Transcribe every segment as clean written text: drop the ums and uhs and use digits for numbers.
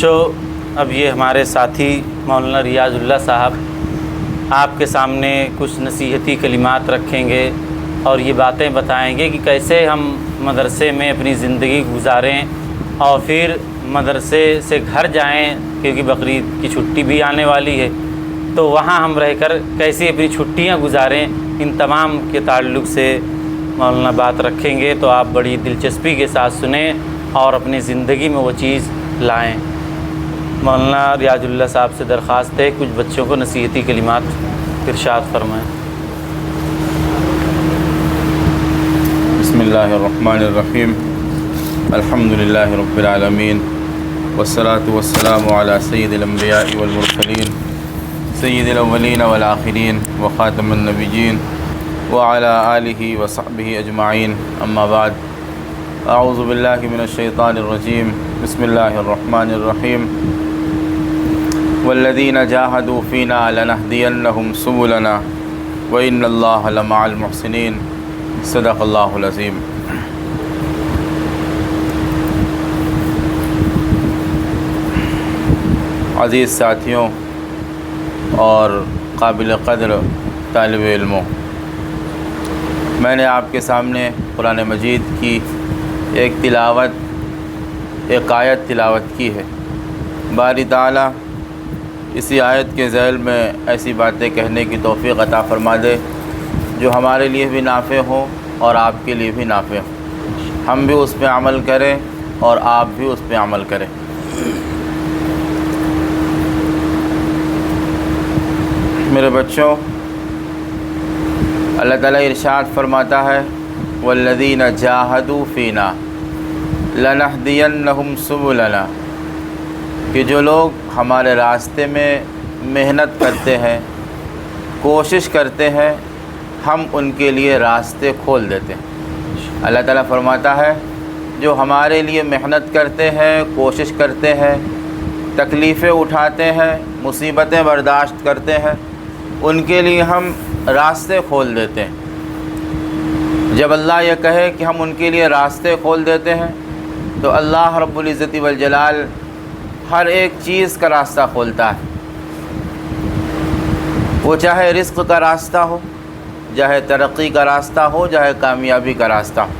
بچوں، اب یہ ہمارے ساتھی مولانا ریاض اللہ صاحب آپ کے سامنے کچھ نصیحتی کلمات رکھیں گے اور یہ باتیں بتائیں گے کہ کیسے ہم مدرسے میں اپنی زندگی گزاریں اور پھر مدرسے سے گھر جائیں، کیونکہ بقرعید کی چھٹی بھی آنے والی ہے، تو وہاں ہم رہ کر کیسے اپنی چھٹیاں گزاریں، ان تمام کے تعلق سے مولانا بات رکھیں گے، تو آپ بڑی دلچسپی کے ساتھ سنیں اور اپنی زندگی میں وہ چیز لائیں۔ مولانا ریاض اللہ صاحب سے درخواست ہے کچھ بچوں کو نصیحتی کلمات ارشاد فرمائیں۔ بسم اللہ الرحمن الرحیم، الحمد للہ رب العالمین، والصلاة والسلام علی سید الانبیاء والمرسلین، سید الاولین والآخرین وخاتم النبیین وعلی آلہ وصحبہ اجمعین، اما بعد، اعوذ باللہ من الشیطان الرجیم، بسم اللہ الرحمن الرحیم، والذین جاہدوا فینا لنہدینہم سبلنا وإن اللہ لمع المحسنین، صدق اللہ العظیم۔ عزیز ساتھیوں اور قابل قدر طالب علموں، میں نے آپ کے سامنے قرآن مجید کی ایک آیت تلاوت کی ہے۔ باری تعالیٰ اسی آیت کے ذیل میں ایسی باتیں کہنے کی توفیق عطا فرما دے جو ہمارے لیے بھی نافع ہوں اور آپ کے لیے بھی نافع ہوں، ہم بھی اس پہ عمل کریں اور آپ بھی اس پہ عمل کریں۔ میرے بچوں، اللہ تعالیٰ ارشاد فرماتا ہے والذین جاہدوا فینا لنہدینہم سبلنا، کہ جو لوگ ہمارے راستے میں محنت کرتے ہیں، کوشش کرتے ہیں، ہم ان کے لیے راستے کھول دیتے ہیں۔ اللہ تعالیٰ فرماتا ہے جو ہمارے لیے محنت کرتے ہیں، کوشش کرتے ہیں، تکلیفیں اٹھاتے ہیں، مصیبتیں برداشت کرتے ہیں، ان کے لیے ہم راستے کھول دیتے ہیں۔ جب اللہ یہ کہے کہ ہم ان کے لیے راستے کھول دیتے ہیں تو اللہ رب العزت والجلال ہر ایک چیز کا راستہ کھولتا ہے، وہ چاہے رزق کا راستہ ہو، چاہے ترقی کا راستہ ہو، چاہے کامیابی کا راستہ ہو۔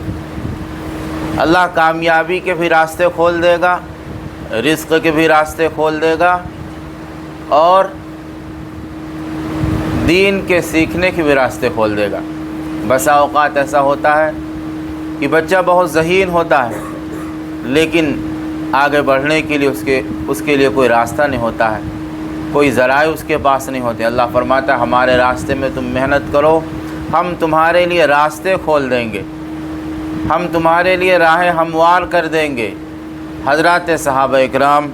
اللہ کامیابی کے بھی راستے کھول دے گا، رزق کے بھی راستے کھول دے گا، اور دین کے سیکھنے کے بھی راستے کھول دے گا۔ بسا اوقات ایسا ہوتا ہے کہ بچہ بہت ذہین ہوتا ہے لیکن آگے بڑھنے کے لیے اس کے لیے کوئی راستہ نہیں ہوتا ہے، کوئی ذرائع اس کے پاس نہیں ہوتے۔ اللہ فرماتا ہے ہمارے راستے میں تم محنت کرو، ہم تمہارے لیے راستے کھول دیں گے، ہم تمہارے لیے راہیں ہموار کر دیں گے۔ حضرات صحابہ اکرام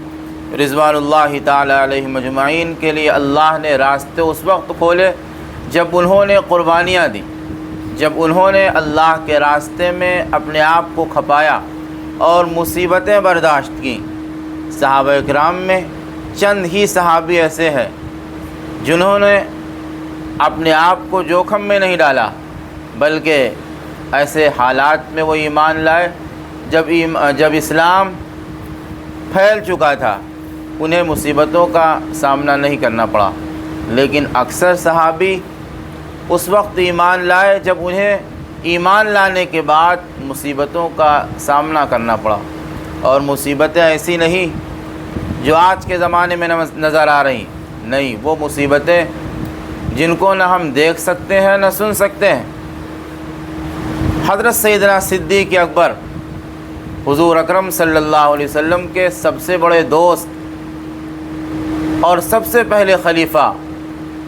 رضوان اللہ تعالی علیہم اجمعین کے لیے اللہ نے راستے اس وقت کھولے جب انہوں نے قربانیاں دیں، جب انہوں نے اللہ کے راستے میں اپنے آپ کو کھپایا اور مصیبتیں برداشت کیں۔ صحابہ اکرام میں چند ہی صحابی ایسے ہیں جنہوں نے اپنے آپ کو جوخم میں نہیں ڈالا، بلکہ ایسے حالات میں وہ ایمان لائے جب اسلام پھیل چکا تھا، انہیں مصیبتوں کا سامنا نہیں کرنا پڑا، لیکن اکثر صحابی اس وقت ایمان لائے جب انہیں ایمان لانے کے بعد مصیبتوں کا سامنا کرنا پڑا، اور مصیبتیں ایسی نہیں جو آج کے زمانے میں نظر آ رہی، نہیں، وہ مصیبتیں جن کو نہ ہم دیکھ سکتے ہیں نہ سن سکتے ہیں۔ حضرت سیدنا صدیق اکبر حضور اکرم صلی اللہ علیہ وسلم کے سب سے بڑے دوست اور سب سے پہلے خلیفہ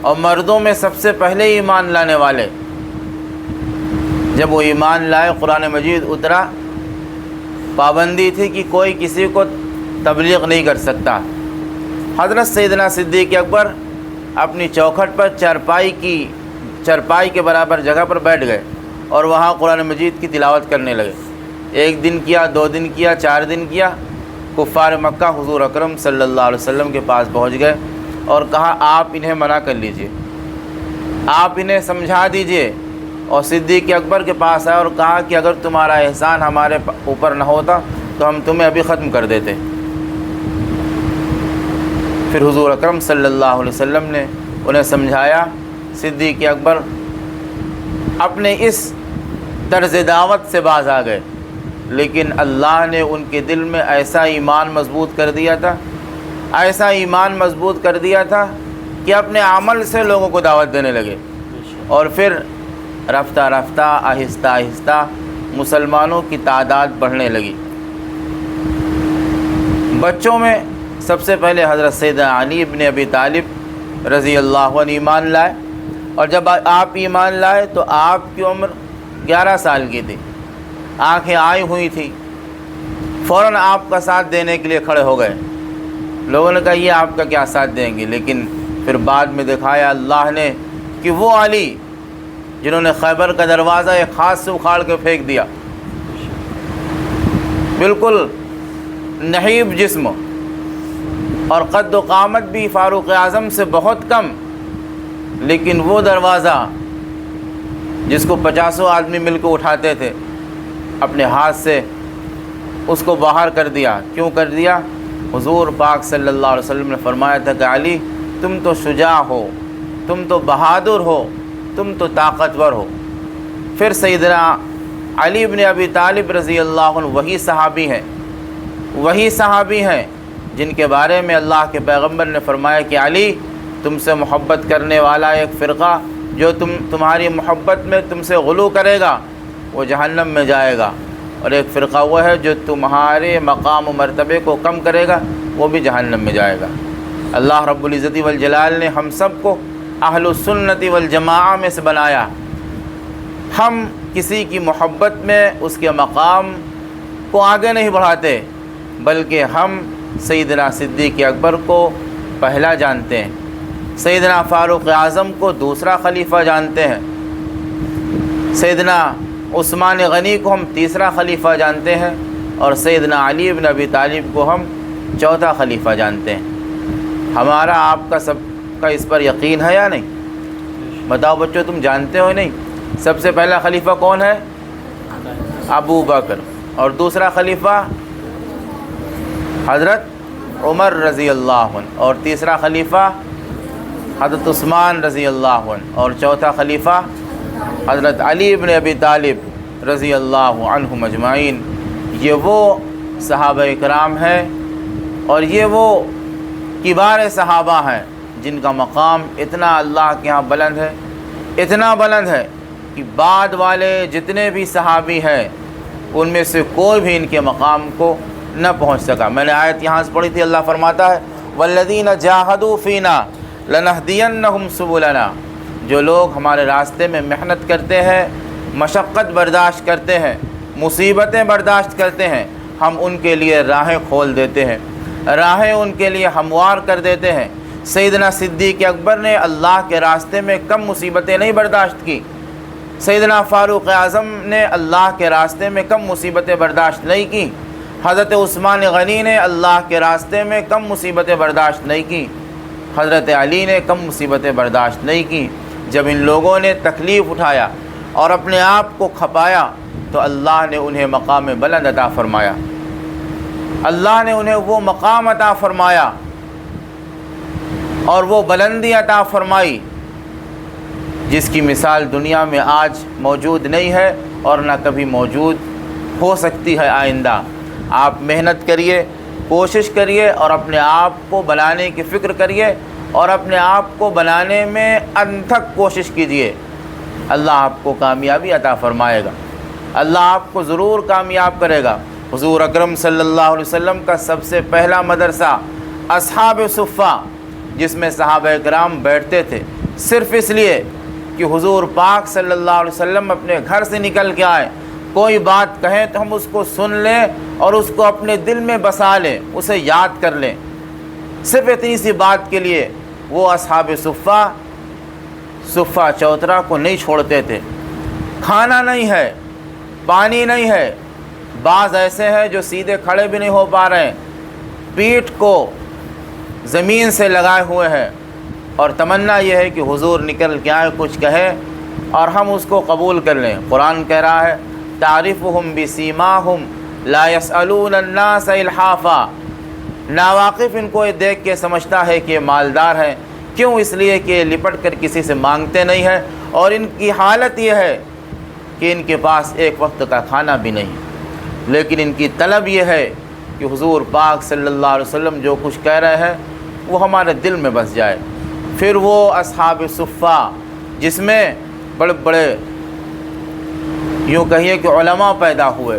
اور مردوں میں سب سے پہلے ایمان لانے والے، جب وہ ایمان لائے قرآن مجید اترا، پابندی تھی کہ کوئی کسی کو تبلیغ نہیں کر سکتا۔ حضرت سیدنا صدیق اکبر اپنی چوکھٹ پر چرپائی کے برابر جگہ پر بیٹھ گئے اور وہاں قرآن مجید کی تلاوت کرنے لگے۔ ایک دن کیا، 2 دن کیا، 4 دن کیا، کفار مکہ حضور اکرم صلی اللہ علیہ وسلم کے پاس پہنچ گئے اور کہا آپ انہیں منع کر لیجئے، آپ انہیں سمجھا دیجئے۔ اور صدیق اکبر کے پاس آئے اور کہا کہ اگر تمہارا احسان ہمارے اوپر نہ ہوتا تو ہم تمہیں ابھی ختم کر دیتے۔ پھر حضور اکرم صلی اللہ علیہ وسلم نے انہیں سمجھایا۔ صدیق اکبر اپنے اس طرز دعوت سے باز آ گئے، لیکن اللہ نے ان کے دل میں ایسا ایمان مضبوط کر دیا تھا، ایسا ایمان مضبوط کر دیا تھا کہ اپنے عمل سے لوگوں کو دعوت دینے لگے، اور پھر رفتہ رفتہ آہستہ آہستہ مسلمانوں کی تعداد بڑھنے لگی۔ بچوں میں سب سے پہلے حضرت سیدنا علی ابن ابی طالب رضی اللہ عنہ ایمان لائے، اور جب آپ ایمان لائے تو آپ کی عمر 11 سال کی تھی، آنکھیں آئی ہوئی تھیں، فوراً آپ کا ساتھ دینے کے لیے کھڑے ہو گئے۔ لوگوں نے کہا یہ آپ کا کیا ساتھ دیں گے، لیکن پھر بعد میں دکھایا اللہ نے کہ وہ علی جنہوں نے خیبر کا دروازہ ایک ہاتھ سے اکھاڑ کے پھینک دیا، بالکل نحیب جسم اور قد و قامت بھی فاروق اعظم سے بہت کم، لیکن وہ دروازہ جس کو 50 آدمی مل کے اٹھاتے تھے، اپنے ہاتھ سے اس کو باہر کر دیا۔ کیوں کر دیا؟ حضور پاک صلی اللہ علیہ وسلم نے فرمایا تھا کہ علی تم تو شجاع ہو، تم تو بہادر ہو، تم تو طاقتور ہو۔ پھر سیدنا علی ابن ابی طالب رضی اللہ عنہ وہی صحابی ہیں جن کے بارے میں اللہ کے پیغمبر نے فرمایا کہ علی تم سے محبت کرنے والا ایک فرقہ جو تمہاری محبت میں تم سے غلو کرے گا وہ جہنم میں جائے گا، اور ایک فرقہ وہ ہے جو تمہارے مقام و مرتبے کو کم کرے گا وہ بھی جہنم میں جائے گا۔ اللہ رب العزت والجلال نے ہم سب کو اہل السنت والجماعہ میں سے بنایا۔ ہم کسی کی محبت میں اس کے مقام کو آگے نہیں بڑھاتے، بلکہ ہم سیدنا صدیق اکبر کو پہلا جانتے ہیں، سیدنا فاروق اعظم کو دوسرا خلیفہ جانتے ہیں، سیدنا عثمان غنی کو ہم تیسرا خلیفہ جانتے ہیں، اور سیدنا علی بن ابی طالب کو ہم چوتھا خلیفہ جانتے ہیں۔ ہمارا آپ کا سب کا اس پر یقین ہے یا نہیں؟ بتاؤ بچوں، تم جانتے ہو نہیں سب سے پہلا خلیفہ کون ہے؟ ابو بکر، اور دوسرا خلیفہ حضرت عمر رضی اللہ عنہ، اور تیسرا خلیفہ حضرت عثمان رضی اللہ عنہ، اور چوتھا خلیفہ حضرت علی بن ابی طالب رضی اللہ عنہم اجمعین۔ یہ وہ صحابہ کرام ہیں اور یہ وہ کبار صحابہ ہیں جن کا مقام اتنا اللہ کے ہاں بلند ہے، اتنا بلند ہے کہ بعد والے جتنے بھی صحابی ہیں ان میں سے کوئی بھی ان کے مقام کو نہ پہنچ سکا۔ میں نے آیت یہاں سے پڑھی تھی، اللہ فرماتا ہے والذین جاہدوا فینا لنہدینہم سبلنا، جو لوگ ہمارے راستے میں محنت کرتے ہیں، مشقت برداشت کرتے ہیں، مصیبتیں برداشت کرتے ہیں، ہم ان کے لیے راہیں کھول دیتے ہیں، راہیں ان کے لیے ہموار کر دیتے ہیں۔ سیدنا صدیق اکبر نے اللہ کے راستے میں کم مصیبتیں نہیں برداشت کی، سیدنا فاروق اعظم نے اللہ کے راستے میں کم مصیبتیں برداشت نہیں کی، حضرت عثمان غنی نے اللہ کے راستے میں کم مصیبتیں برداشت نہیں کی، حضرت علی نے کم مصیبتیں برداشت نہیں کی۔ جب ان لوگوں نے تکلیف اٹھایا اور اپنے آپ کو کھپایا تو اللہ نے انہیں مقام بلند عطا فرمایا، اللہ نے انہیں وہ مقام عطا فرمایا اور وہ بلندی عطا فرمائی جس کی مثال دنیا میں آج موجود نہیں ہے اور نہ کبھی موجود ہو سکتی ہے آئندہ۔ آپ محنت کریے، کوشش کریے اور اپنے آپ کو بنانے کی فکر کریے اور اپنے آپ کو بنانے میں انتھک کوشش کیجیے، اللہ آپ کو کامیابی عطا فرمائے گا، اللہ آپ کو ضرور کامیاب کرے گا۔ حضور اکرم صلی اللہ علیہ وسلم کا سب سے پہلا مدرسہ اصحاب صفہ، جس میں صحابہ کرام بیٹھتے تھے صرف اس لیے کہ حضور پاک صلی اللہ علیہ وسلم اپنے گھر سے نکل کے آئے، کوئی بات کہیں تو ہم اس کو سن لیں اور اس کو اپنے دل میں بسا لیں، اسے یاد کر لیں۔ صرف اتنی سی بات کے لیے وہ اصحاب صفہ چوترا کو نہیں چھوڑتے تھے۔ کھانا نہیں ہے، پانی نہیں ہے، بعض ایسے ہیں جو سیدھے کھڑے بھی نہیں ہو پا رہے ہیں، پیٹھ کو زمین سے لگائے ہوئے ہیں، اور تمنا یہ ہے کہ حضور نکل کے آئے، کچھ کہے اور ہم اس کو قبول کر لیں۔ قرآن کہہ رہا ہے تعرفهم بسیماہم لا يسألون الناس الحافا، ناواقف ان کو یہ دیکھ کے سمجھتا ہے کہ یہ مالدار ہیں، کیوں؟ اس لیے کہ یہ لپٹ کر کسی سے مانگتے نہیں ہیں، اور ان کی حالت یہ ہے کہ ان کے پاس ایک وقت کا کھانا بھی نہیں، لیکن ان کی طلب یہ ہے کہ حضور پاک صلی اللہ علیہ وسلم جو کچھ کہہ رہے ہیں وہ ہمارے دل میں بس جائے۔ پھر وہ اصحاب صفہ جس میں بڑے بڑے یوں کہیے کہ علماء پیدا ہوئے،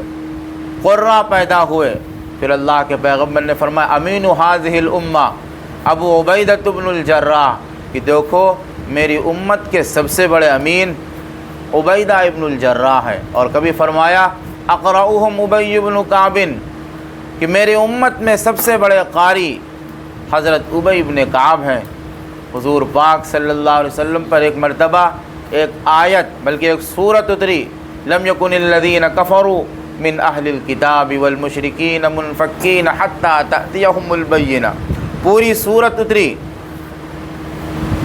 قراء پیدا ہوئے، پھر اللہ کے پیغمبر نے فرمایا امین ھذہ الامہ ابو عبیدہ بن الجراح، کہ دیکھو میری امت کے سب سے بڑے امین عبیدہ ابن الجراح ہے۔ اور کبھی فرمایا اقرؤہم ابی بن کعب، کہ میری امت میں سب سے بڑے قاری حضرت ابی بن کعب ہیں۔ حضور پاک صلی اللہ علیہ وسلم پر ایک مرتبہ ایک آیت بلکہ ایک سورت اتری، لم یکن الذین کفروا من اہل الکتاب والمشرکین منفکین حتی تأتیہم البینہ، پوری سورت اتری۔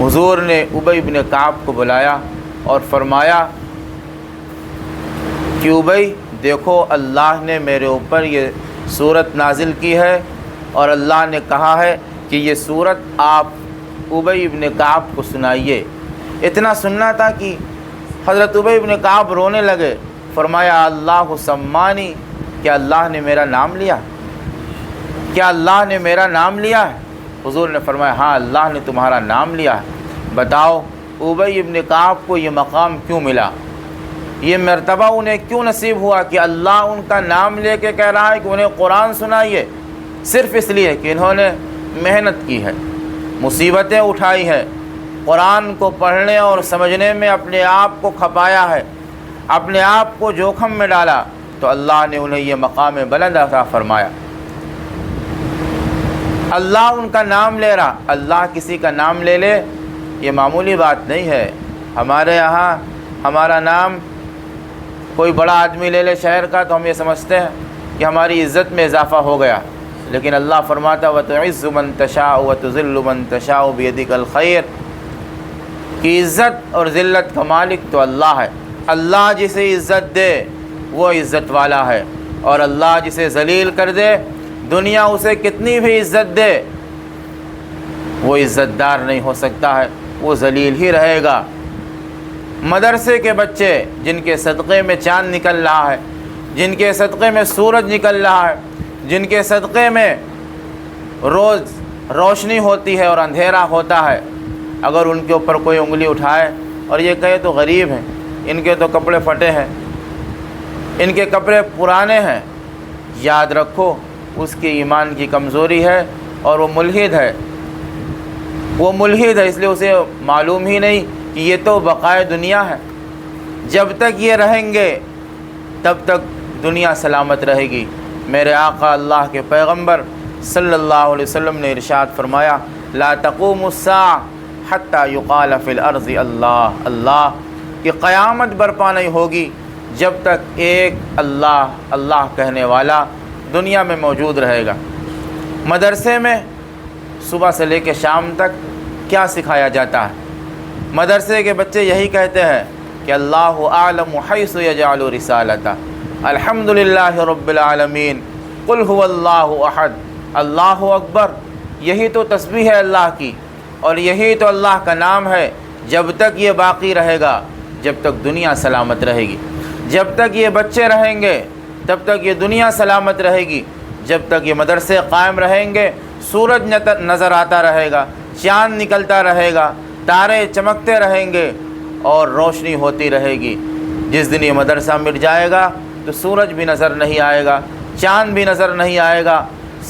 حضور نے ابی بن کعب کو بلایا اور فرمایا کہ ابی دیکھو اللہ نے میرے اوپر یہ سورت نازل کی ہے، اور اللہ نے کہا ہے کہ یہ سورت آپ ابی بن کعب کو سنائیے۔ اتنا سننا تھا کہ حضرت ابی بن کعب رونے لگے۔ فرمایا اللہ سمانی، کیا اللہ نے میرا نام لیا؟ کیا اللہ نے میرا نام لیا ہے؟ حضور نے فرمایا ہاں اللہ نے تمہارا نام لیا ہے۔ بتاؤ ابی بن کعب کو یہ مقام کیوں ملا، یہ مرتبہ انہیں کیوں نصیب ہوا کہ اللہ ان کا نام لے کے کہہ رہا ہے کہ انہیں قرآن سنائیے؟ صرف اس لیے کہ انہوں نے محنت کی ہے، مصیبتیں اٹھائی ہے، قرآن کو پڑھنے اور سمجھنے میں اپنے آپ کو کھپایا ہے، اپنے آپ کو جوخم میں ڈالا، تو اللہ نے انہیں یہ مقام بلند عطا فرمایا۔ اللہ ان کا نام لے رہا، اللہ کسی کا نام لے لے یہ معمولی بات نہیں ہے۔ ہمارے یہاں ہمارا نام کوئی بڑا آدمی لے لے شہر کا تو ہم یہ سمجھتے ہیں کہ ہماری عزت میں اضافہ ہو گیا، لیکن اللہ فرماتا وَتُعِزُّ مَن تَشَاءُ وَتُذِلُّ مَن تَشَاءُ بِيَدِكَ الْخَيْرُ، کہ عزت اور ذلت کا مالک تو اللہ ہے۔ اللہ جسے عزت دے وہ عزت والا ہے، اور اللہ جسے ذلیل کر دے دنیا اسے کتنی بھی عزت دے وہ عزت دار نہیں ہو سکتا ہے، وہ ذلیل ہی رہے گا۔ مدرسے کے بچے جن کے صدقے میں چاند نکل رہا ہے، جن کے صدقے میں سورج نکل رہا ہے، جن کے صدقے میں روز روشنی ہوتی ہے اور اندھیرا ہوتا ہے، اگر ان کے اوپر کوئی انگلی اٹھائے اور یہ کہے تو غریب ہیں، ان کے تو کپڑے پھٹے ہیں، ان کے کپڑے پرانے ہیں، یاد رکھو اس کی ایمان کی کمزوری ہے اور وہ ملحد ہے۔ وہ ملحد ہے، اس لیے اسے معلوم ہی نہیں کہ یہ تو بقائے دنیا ہے۔ جب تک یہ رہیں گے تب تک دنیا سلامت رہے گی۔ میرے آقا اللہ کے پیغمبر صلی اللہ علیہ وسلم نے ارشاد فرمایا لا تقوم الساعة حتى يقال في الارض اللہ اللہ، کہ قیامت برپا نہیں ہوگی جب تک ایک اللہ اللہ کہنے والا دنیا میں موجود رہے گا۔ مدرسے میں صبح سے لے کے شام تک کیا سکھایا جاتا ہے؟ مدرسے کے بچے یہی کہتے ہیں کہ اللہ اعلم حیث یجعل رسالتہ، الحمدللہ رب العالمین، قل هو اللہ احد، اللہ اکبر، یہی تو تسبیح ہے اللہ کی، اور یہی تو اللہ کا نام ہے۔ جب تک یہ باقی رہے گا جب تک دنیا سلامت رہے گی، جب تک یہ بچے رہیں گے تب تک یہ دنیا سلامت رہے گی، جب تک یہ مدرسے قائم رہیں گے سورج نظر آتا رہے گا، چاند نکلتا رہے گا، تارے چمکتے رہیں گے اور روشنی ہوتی رہے گی۔ جس دن یہ مدرسہ مٹ جائے گا تو سورج بھی نظر نہیں آئے گا، چاند بھی نظر نہیں آئے گا،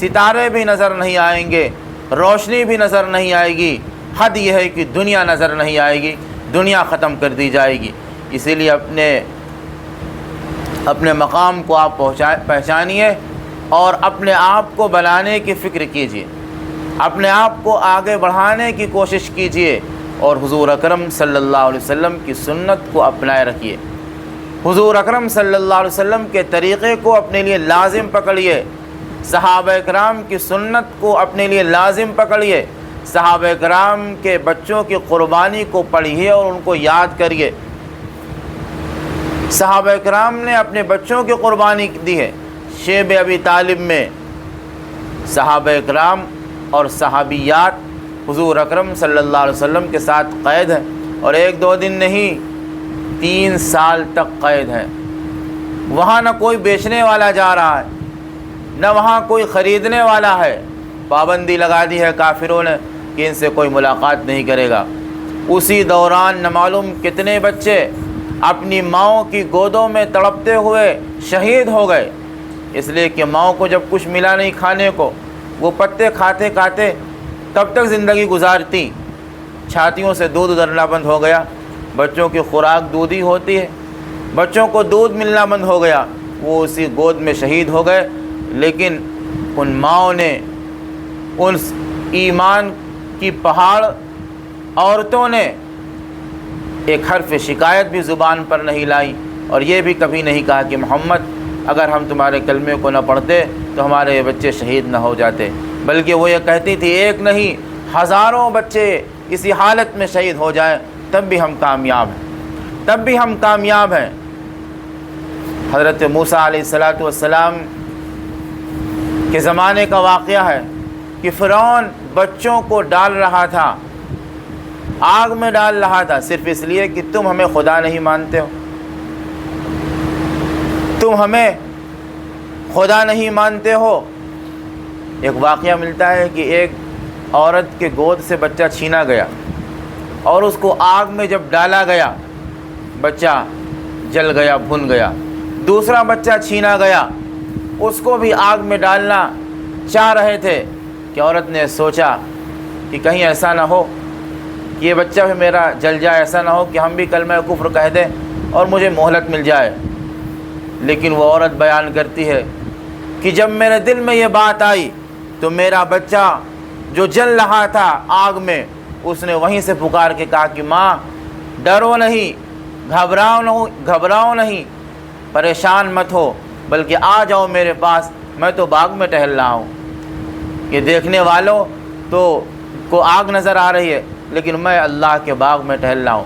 ستارے بھی نظر نہیں آئیں گے، روشنی بھی نظر نہیں آئے گی۔ حد یہ ہے کہ دنیا نظر نہیں آئے گی، دنیا ختم کر دی جائے گی۔ اسی لیے اپنے مقام کو آپ پہچانیے اور اپنے آپ کو بنانے کی فکر کیجیے، اپنے آپ کو آگے بڑھانے کی کوشش کیجیے، اور حضور اکرم صلی اللہ علیہ وسلم کی سنت کو اپنائے رکھیے، حضور اکرم صلی اللہ علیہ وسلم کے طریقے کو اپنے لیے لازم پکڑیے، صحابہ کرام کی سنت کو اپنے لیے لازم پکڑیے، صحابہ کرام کے بچوں کی قربانی کو پڑھیے اور ان کو یاد کریے۔ صحابہ کرام نے اپنے بچوں کی قربانی دی ہے۔ شیب ابی طالب میں صحابہ اکرام اور صحابیات حضور اکرم صلی اللہ علیہ وسلم کے ساتھ قید ہے، اور 1-2 دن نہیں 3 سال تک قید ہے۔ وہاں نہ کوئی بیچنے والا جا رہا ہے، نہ وہاں کوئی خریدنے والا ہے، پابندی لگا دی ہے کافروں نے کہ ان سے کوئی ملاقات نہیں کرے گا۔ اسی دوران نہ معلوم کتنے بچے اپنی ماؤں کی گودوں میں تڑپتے ہوئے شہید ہو گئے، اس لیے کہ ماؤں کو جب کچھ ملا نہیں کھانے کو، وہ پتے کھاتے کھاتے تب تک زندگی گزارتی، چھاتیوں سے دودھ اترنا بند ہو گیا، بچوں کی خوراک دودھ ہی ہوتی ہے، بچوں کو دودھ ملنا بند ہو گیا، وہ اسی گود میں شہید ہو گئے۔ لیکن ان ماؤں نے، ان ایمان کی پہاڑ عورتوں نے ایک حرف شکایت بھی زبان پر نہیں لائی، اور یہ بھی کبھی نہیں کہا کہ محمد اگر ہم تمہارے کلمے کو نہ پڑھتے تو ہمارے یہ بچے شہید نہ ہو جاتے، بلکہ وہ یہ کہتی تھی ایک نہیں ہزاروں بچے اسی حالت میں شہید ہو جائیں تب بھی ہم کامیاب ہیں، تب بھی ہم کامیاب ہیں۔ حضرت موسیٰ علیہ السلام کے زمانے کا واقعہ ہے کہ فرعون بچوں کو ڈال رہا تھا، آگ میں ڈال رہا تھا، صرف اس لیے کہ تم ہمیں خدا نہیں مانتے ہو، تم ہمیں خدا نہیں مانتے ہو۔ ایک واقعہ ملتا ہے کہ ایک عورت کے گود سے بچہ چھینا گیا، اور اس کو آگ میں جب ڈالا گیا بچہ جل گیا، بھن گیا۔ دوسرا بچہ چھینا گیا، اس کو بھی آگ میں ڈالنا چاہ رہے تھے کہ عورت نے سوچا کہ کہیں ایسا نہ ہو کہ یہ بچہ بھی میرا جل جائے، ایسا نہ ہو کہ ہم بھی کلمہ کفر کہہ دیں اور مجھے مہلت مل جائے۔ لیکن وہ عورت بیان کرتی ہے کہ جب میرے دل میں یہ بات آئی تو میرا بچہ جو جل رہا تھا آگ میں، اس نے وہیں سے پکار کے کہا کہ ماں ڈرو نہیں، گھبراؤ نہیں، پریشان مت ہو، بلکہ آ جاؤ میرے پاس، میں تو باغ میں ٹہل رہا ہوں۔ یہ دیکھنے والوں کو آگ نظر آ رہی ہے، لیکن میں اللہ کے باغ میں ٹہل رہا ہوں۔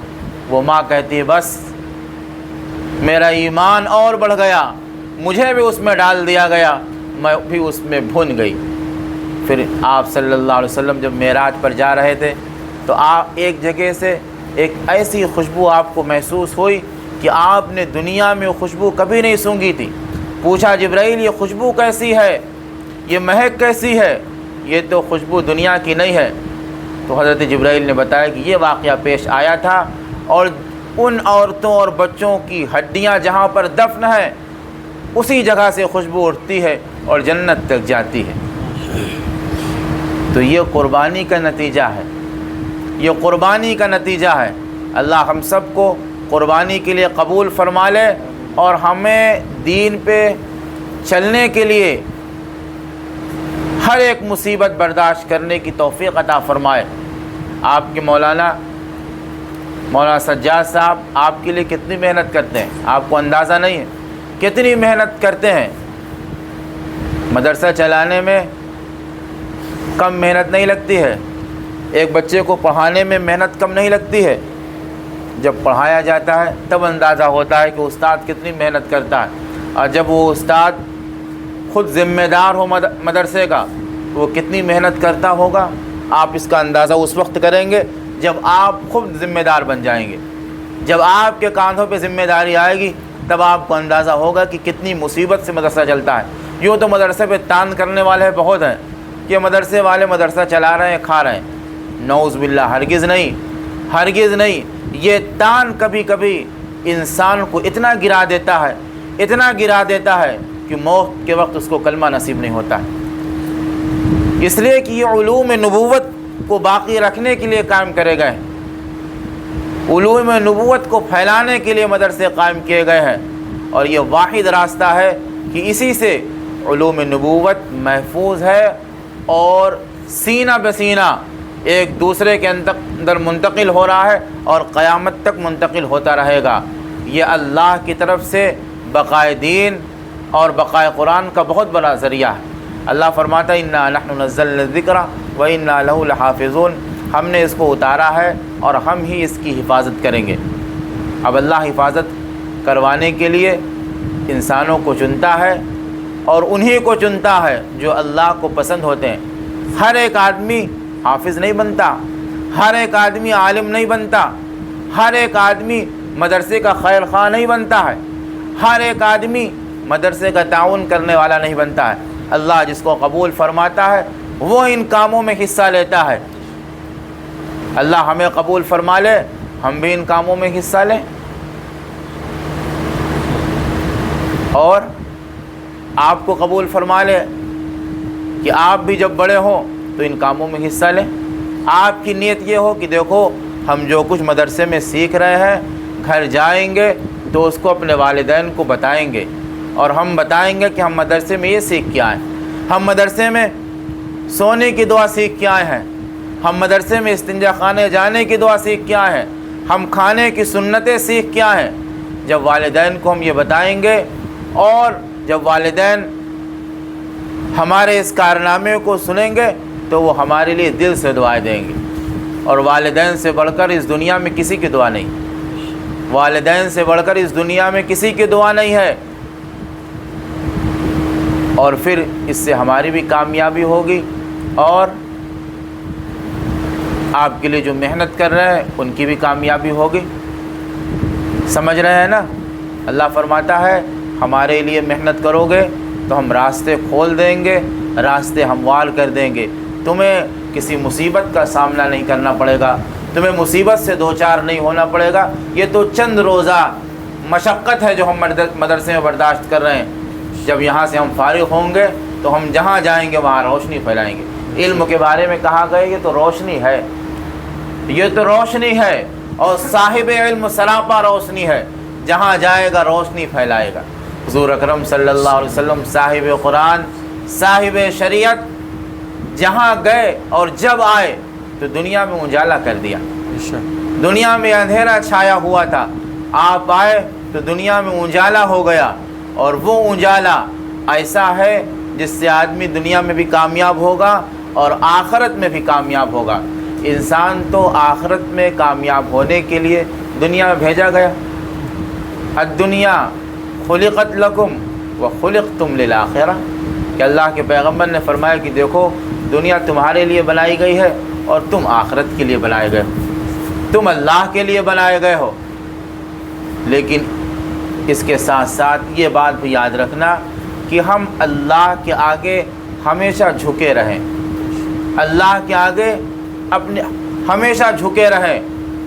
وہ ماں کہتی ہے بس میرا ایمان اور بڑھ گیا، مجھے بھی اس میں ڈال دیا گیا، میں بھی اس میں بھن گئی۔ پھر آپ صلی اللہ علیہ وسلم جب معراج پر جا رہے تھے تو آپ ایک جگہ سے ایک ایسی خوشبو آپ کو محسوس ہوئی کہ آپ نے دنیا میں خوشبو کبھی نہیں سونگھی تھی۔ پوچھا جبرائیل یہ خوشبو کیسی ہے، یہ مہک کیسی ہے؟ یہ تو خوشبو دنیا کی نہیں ہے۔ تو حضرت جبرائیل نے بتایا کہ یہ واقعہ پیش آیا تھا، اور ان عورتوں اور بچوں کی ہڈیاں جہاں پر دفن ہیں اسی جگہ سے خوشبو اٹھتی ہے اور جنت تک جاتی ہے۔ تو یہ قربانی کا نتیجہ ہے، یہ قربانی کا نتیجہ ہے۔ اللہ ہم سب کو قربانی کے لیے قبول فرما لے، اور ہمیں دین پہ چلنے کے لیے ہر ایک مصیبت برداشت کرنے کی توفیق عطا فرمائے۔ آپ کے مولانا سجاد صاحب آپ کے لیے کتنی محنت کرتے ہیں، آپ کو اندازہ نہیں ہے کتنی محنت کرتے ہیں۔ مدرسہ چلانے میں کم محنت نہیں لگتی ہے، ایک بچے کو پڑھانے میں محنت کم نہیں لگتی ہے، جب پڑھایا جاتا ہے تب اندازہ ہوتا ہے کہ استاد کتنی محنت کرتا ہے، اور جب وہ استاد خود ذمہ دار ہو مدرسے کا تو وہ کتنی محنت کرتا ہوگا۔ آپ اس کا اندازہ اس وقت کریں گے جب آپ خود ذمہ دار بن جائیں گے، جب آپ کے کاندھوں پہ ذمہ داری آئے گی تب آپ کو اندازہ ہوگا کہ کتنی مصیبت سے مدرسہ چلتا ہے۔ یوں تو مدرسے پہ تان کرنے والے بہت ہیں کہ مدرسے والے مدرسہ چلا رہے ہیں، کھا رہے ہیں، نعوذ باللہ، ہرگز نہیں، ہرگز نہیں۔ یہ تان کبھی کبھی انسان کو اتنا گرا دیتا ہے، اتنا گرا دیتا ہے کہ موت کے وقت اس کو کلمہ نصیب نہیں ہوتا ہے۔ اس لیے کہ یہ علوم نبوت کو باقی رکھنے کے لیے قائم کرے گئے ہیں، علوم نبوت کو پھیلانے کے لیے مدرسے قائم کیے گئے ہیں، اور یہ واحد راستہ ہے کہ اسی سے علوم نبوت محفوظ ہے اور سینہ بسینہ ایک دوسرے کے اندر منتقل ہو رہا ہے اور قیامت تک منتقل ہوتا رہے گا۔ یہ اللہ کی طرف سے بقائے دین اور بقائے قرآن کا بہت بڑا ذریعہ ہے۔ اللہ فرماتا ہے انا نحن نزلنا الذکر وانا لہ لحافظون، ہم نے اس کو اتارا ہے اور ہم ہی اس کی حفاظت کریں گے۔ اب اللہ حفاظت کروانے کے لیے انسانوں کو چنتا ہے اور انہی کو چنتا ہے جو اللہ کو پسند ہوتے ہیں۔ ہر ایک آدمی حافظ نہیں بنتا، ہر ایک آدمی عالم نہیں بنتا، ہر ایک آدمی مدرسے کا خیر خواہ نہیں بنتا ہے، ہر ایک آدمی مدرسے کا تعاون کرنے والا نہیں بنتا ہے۔ اللہ جس کو قبول فرماتا ہے وہ ان کاموں میں حصہ لیتا ہے۔ اللہ ہمیں قبول فرما لے، ہم بھی ان کاموں میں حصہ لیں، اور آپ کو قبول فرما لے کہ آپ بھی جب بڑے ہوں تو ان کاموں میں حصہ لیں۔ آپ کی نیت یہ ہو کہ دیکھو ہم جو کچھ مدرسے میں سیکھ رہے ہیں گھر جائیں گے تو اس کو اپنے والدین کو بتائیں گے، اور ہم بتائیں گے کہ ہم مدرسے میں یہ سیکھ کے آئے، ہم مدرسے میں سونے کی دعا سیکھ کے آئے ہیں، ہم مدرسے میں استنجا خانے جانے کی دعا سیکھ کے آئے ہیں، ہم کھانے کی سنتیں سیکھ کے آئے ہیں۔ جب والدین کو ہم یہ بتائیں گے، اور جب والدین ہمارے اس کارنامے کو سنیں گے تو وہ ہمارے لیے دل سے دعائیں دیں گے، اور والدین سے بڑھ کر اس دنیا میں کسی کی دعا نہیں، والدین سے بڑھ کر اس دنیا میں کسی کی دعا نہیں ہے۔ اور پھر اس سے ہماری بھی کامیابی ہوگی، اور آپ کے لیے جو محنت کر رہے ہیں ان کی بھی کامیابی ہوگی۔ سمجھ رہے ہیں نا؟ اللہ فرماتا ہے ہمارے لیے محنت کرو گے تو ہم راستے کھول دیں گے، راستے ہموار کر دیں گے، تمہیں کسی مصیبت کا سامنا نہیں کرنا پڑے گا، تمہیں مصیبت سے دوچار نہیں ہونا پڑے گا۔ یہ تو چند روزہ مشقت ہے جو ہم مدرسے میں برداشت کر رہے ہیں، جب یہاں سے ہم فارغ ہوں گے تو ہم جہاں جائیں گے وہاں روشنی پھیلائیں گے۔ علم کے بارے میں کہا گیا یہ تو روشنی ہے، یہ تو روشنی ہے، اور صاحب علم سراپا روشنی ہے، جہاں جائے گا روشنی پھیلائے گا۔ حضور اکرم صلی اللہ علیہ وسلم صاحب قرآن، صاحب شریعت، جہاں گئے اور جب آئے تو دنیا میں اجالا کر دیا۔ دنیا میں اندھیرا چھایا ہوا تھا، آپ آئے تو دنیا میں اجالا ہو گیا، اور وہ اجالا ایسا ہے جس سے آدمی دنیا میں بھی کامیاب ہوگا اور آخرت میں بھی کامیاب ہوگا۔ انسان تو آخرت میں کامیاب ہونے کے لیے دنیا میں بھیجا گیا۔ الدنیا خلقت لکم وخلقتم للآخرہ، کہ اللہ کے پیغمبر نے فرمایا کہ دیکھو دنیا تمہارے لیے بنائی گئی ہے اور تم آخرت کے لیے بنائے گئے ہو، تم اللہ کے لیے بنائے گئے ہو۔ لیکن اس کے ساتھ ساتھ یہ بات بھی یاد رکھنا کہ ہم اللہ کے آگے ہمیشہ جھکے رہیں، اللہ کے آگے اپنے ہمیشہ جھکے رہیں،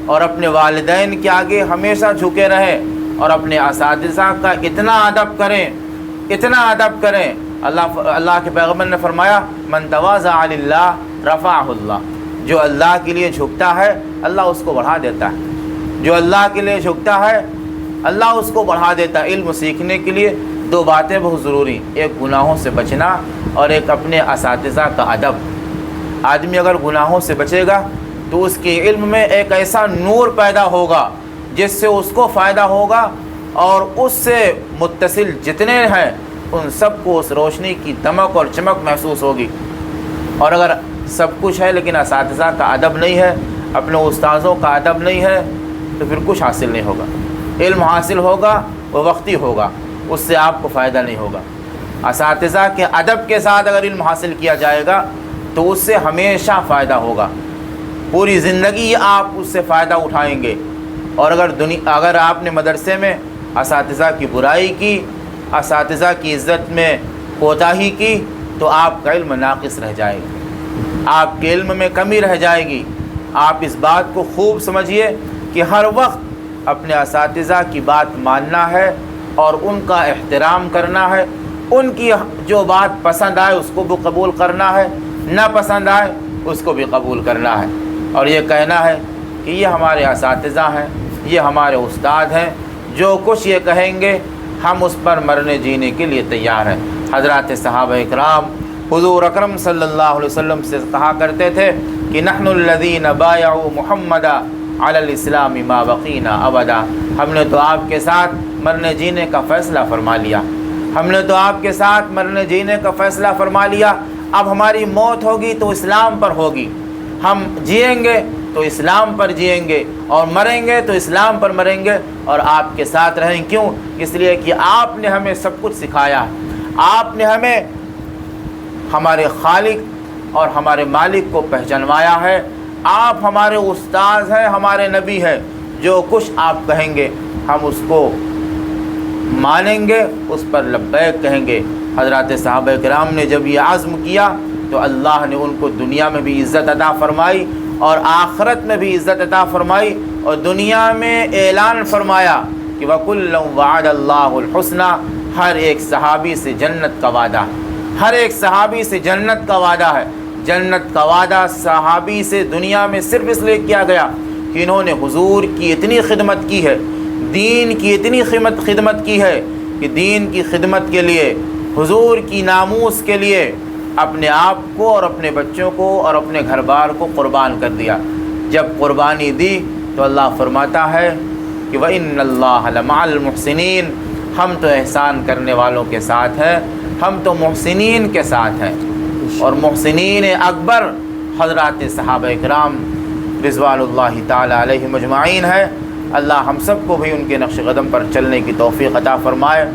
اور اپنے والدین کے آگے ہمیشہ جھکے رہیں، اور اپنے اساتذہ کا اتنا ادب کریں، اتنا ادب کریں۔ اللہ کے پیغمبر نے فرمایا من تواضع للہ رفعہ اللہ، جو اللہ کے لیے جھکتا ہے اللہ اس کو بڑھا دیتا ہے، جو اللہ کے لیے جھکتا ہے اللہ اس کو بڑھا دیتا ہے۔ علم سیکھنے کے لیے دو باتیں بہت ضروری، ایک گناہوں سے بچنا اور ایک اپنے اساتذہ کا ادب۔ آدمی اگر گناہوں سے بچے گا تو اس کے علم میں ایک ایسا نور پیدا ہوگا جس سے اس کو فائدہ ہوگا، اور اس سے متصل جتنے ہیں ان سب کو اس روشنی کی دمک اور چمک محسوس ہوگی۔ اور اگر سب کچھ ہے لیکن اساتذہ کا ادب نہیں ہے، اپنے استاذوں کا ادب نہیں ہے، تو پھر کچھ حاصل نہیں ہوگا۔ علم حاصل ہوگا وہ وقتی ہوگا، اس سے آپ کو فائدہ نہیں ہوگا۔ اساتذہ کے ادب کے ساتھ اگر علم حاصل کیا جائے گا تو اس سے ہمیشہ فائدہ ہوگا، پوری زندگی آپ اس سے فائدہ اٹھائیں گے۔ اور اگر آپ نے مدرسے میں اساتذہ کی برائی کی، اساتذہ کی عزت میں کوتاہی کی، تو آپ کا علم ناقص رہ جائے گا، آپ کے علم میں کمی رہ جائے گی۔ آپ اس بات کو خوب سمجھیے کہ ہر وقت اپنے اساتذہ کی بات ماننا ہے اور ان کا احترام کرنا ہے، ان کی جو بات پسند آئے اس کو بھی قبول کرنا ہے، نہ پسند آئے اس کو بھی قبول کرنا ہے، اور یہ کہنا ہے کہ یہ ہمارے اساتذہ ہیں، یہ ہمارے استاد ہیں، جو کچھ یہ کہیں گے ہم اس پر مرنے جینے کے لیے تیار ہیں۔ حضرات صحابہ اکرام حضور اکرم صلی اللہ علیہ وسلم سے کہا کرتے تھے کہ نحن الذین بایعوا محمدا علی الاسلام ما بقینا ابدا، ہم نے تو آپ کے ساتھ مرنے جینے کا فیصلہ فرما لیا، ہم نے تو آپ کے ساتھ مرنے جینے کا فیصلہ فرما لیا، اب ہماری موت ہوگی تو اسلام پر ہوگی، ہم جئیں گے تو اسلام پر جئیں گے، اور مریں گے تو اسلام پر مریں گے، اور آپ کے ساتھ رہیں۔ کیوں؟ اس لیے کہ آپ نے ہمیں سب کچھ سکھایا ہے، آپ نے ہمیں ہمارے خالق اور ہمارے مالک کو پہچانوایا ہے، آپ ہمارے استاد ہیں، ہمارے نبی ہیں، جو کچھ آپ کہیں گے ہم اس کو مانیں گے، اس پر لبیک کہیں گے۔ حضرات صحابہ کرام نے جب یہ عزم کیا تو اللہ نے ان کو دنیا میں بھی عزت عطا فرمائی اور آخرت میں بھی عزت عطا فرمائی، اور دنیا میں اعلان فرمایا کہ وَكُلًّا وَعَدَ اللَّهُ الْحُسْنَى، ہر ایک صحابی سے جنت کا وعدہ ہے، ہر ایک صحابی سے جنت کا وعدہ ہے۔ جنت کا وعدہ صحابی سے دنیا میں صرف اس لیے کیا گیا کہ انہوں نے حضور کی اتنی خدمت کی ہے، دین کی اتنی خدمت کی ہے کہ دین کی خدمت کے لیے، حضور کی ناموس کے لیے اپنے آپ کو اور اپنے بچوں کو اور اپنے گھر بار کو قربان کر دیا۔ جب قربانی دی تو اللہ فرماتا ہے کہ وَإِنَّ اللَّهَ لَمَعَ الْمُحْسِنِينَ، ہم تو احسان کرنے والوں کے ساتھ ہیں، ہم تو محسنین کے ساتھ ہیں۔ اور محسنین اکبر حضرات صحابہ کرام رضوان اللہ تعالی علیہم اجمعین ہے۔ اللہ ہم سب کو بھی ان کے نقش قدم پر چلنے کی توفیق عطا فرمائے،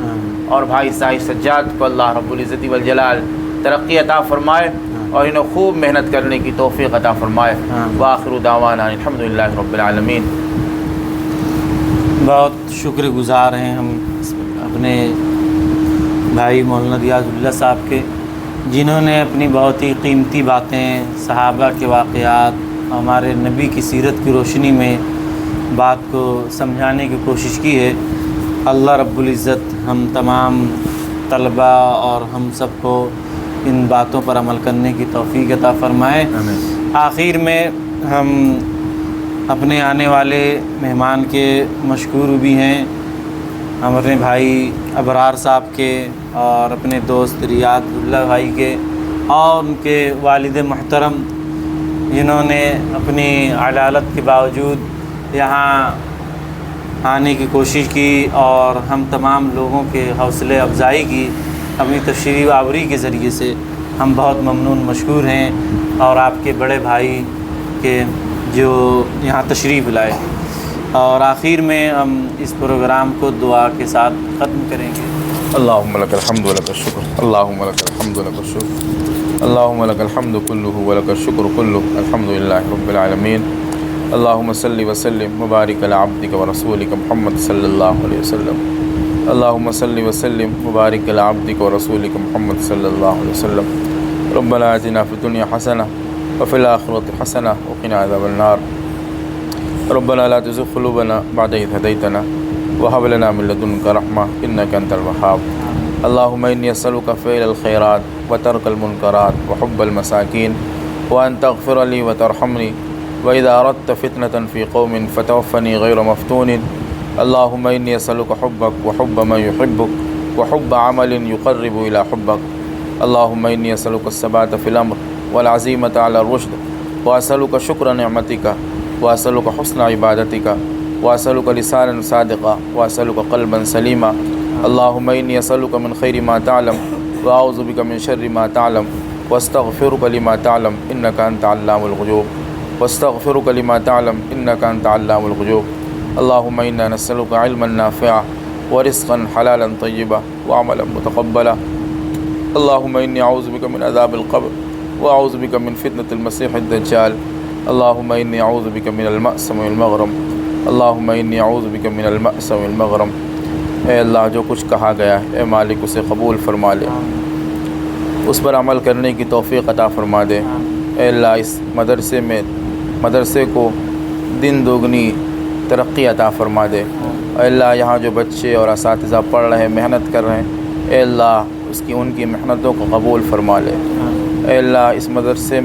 اور بھائی سائی سجاد کو اللہ رب العزت والجلال ترقی عطا فرمائے اور انہیں خوب محنت کرنے کی توفیق عطا فرمائے۔ وآخر دعوانا الحمدللہ رب العالمین۔ بہت شکر گزار ہیں ہم اپنے بھائی مولانا ریاض اللہ صاحب کے، جنہوں نے اپنی بہت ہی قیمتی باتیں، صحابہ کے واقعات، ہمارے نبی کی سیرت کی روشنی میں بات کو سمجھانے کی کوشش کی ہے۔ اللہ رب العزت ہم تمام طلباء اور ہم سب کو ان باتوں پر عمل کرنے کی توفیق عطا فرمائے۔ آخر میں ہم اپنے آنے والے مہمان کے مشکور بھی ہیں، ہم اپنے بھائی ابرار صاحب کے اور اپنے دوست ریاض اللہ بھائی کے اور ان کے والد محترم، جنہوں نے اپنی عدالت کے باوجود یہاں آنے کی کوشش کی اور ہم تمام لوگوں کے حوصلے افزائی کی اپنی تشریف آوری کے ذریعے سے۔ ہم بہت ممنون مشکور ہیں، اور آپ کے بڑے بھائی کے جو یہاں تشریف لائے۔ اور آخر میں ہم اس پروگرام کو دعا کے ساتھ ختم کریں گے۔ اللہم لک الحمد ولک الشکر، اللہم لک الحمد ولک الشکر، اللہم لک الحمد کلہ ولک الشکر کلہ، الحمدللہ رب العالمین۔ اللہم صلی وسلم مبارک علی عبدک ورسولک محمد صلی اللہ علیہ وسلم، اللہم صلی وسلم مبارک علی عبدک ورسولک محمد صلی اللہ علیہ وسلم۔ ربنا آتنا فی الدنیا حسنہ وفی الآخرۃ حسنہ وقنا عذاب النار۔ ربنا لا تزغ قلوبنا بعد إذ هديتنا وهب لنا من لدنك رحمة إنك أنت الوهاب۔ اللهم إني أسألك فعل الخيرات وترك المنكرات وحب المساكين، وأن تغفر لي وترحمني، وإذا أردت فتنة في قوم فتوفني غير مفتون۔ اللهم إني أسألك حبك وحب من يحبك وحب عمل يقرب إلى حبك۔ اللهم إني أسألك الثبات في الأمر والعزيمة على الرشد، وأسألك شكر نعمتك، وأسألك حسن عبادتك، وأسألك لسانا صادقا، وأسألك قلبا سليما۔ اللهم إني أسألك من خير ما تعلم، وأعوذ بك من شر ما تعلم، واستغفرك لما تعلم إنك أنت علام الغيوب، واستغفرك لما تعلم إنك أنت علام الغيوب۔ اللهم إنا نسألك علما نافعا ورزقا حلالا طيبا وعملا متقبلا۔ اللهم إني أعوذ بك من عذاب القبر، وأعوذ بك من فتنة المسيح الدجال۔ اللهم إني أعوذ بك من المأثم والمغرم، اللهم إني أعوذ بك من المأثم والمغرم۔ اے اللہ، جو کچھ کہا گیا ہے اے مالک اسے قبول فرما لے، اس پر عمل کرنے کی توفیق عطا فرما دے۔ اے اللہ، اس مدرسے کو دن دوگنی ترقی عطا فرما دے۔ اے اللہ، یہاں جو بچے اور اساتذہ پڑھ رہے ہیں، محنت کر رہے ہیں، اے اللہ ان کی محنتوں کو قبول فرما لے۔ اے اللہ، اس مدرسے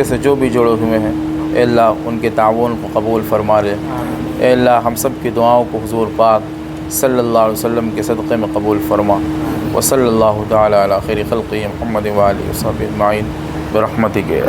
سے جو بھی جڑے ہوئے ہیں، اے اللہ ان کے تعاون کو قبول فرما لے۔ اے اللہ، ہم سب کی دعاؤں کو حضور پاک صلی اللہ علیہ وسلم کے صدقے میں قبول فرما۔ وصلی اللہ تعالی علی خیر خلقہ محمد وآلہ وصحبہ اجمعین برحمتک یا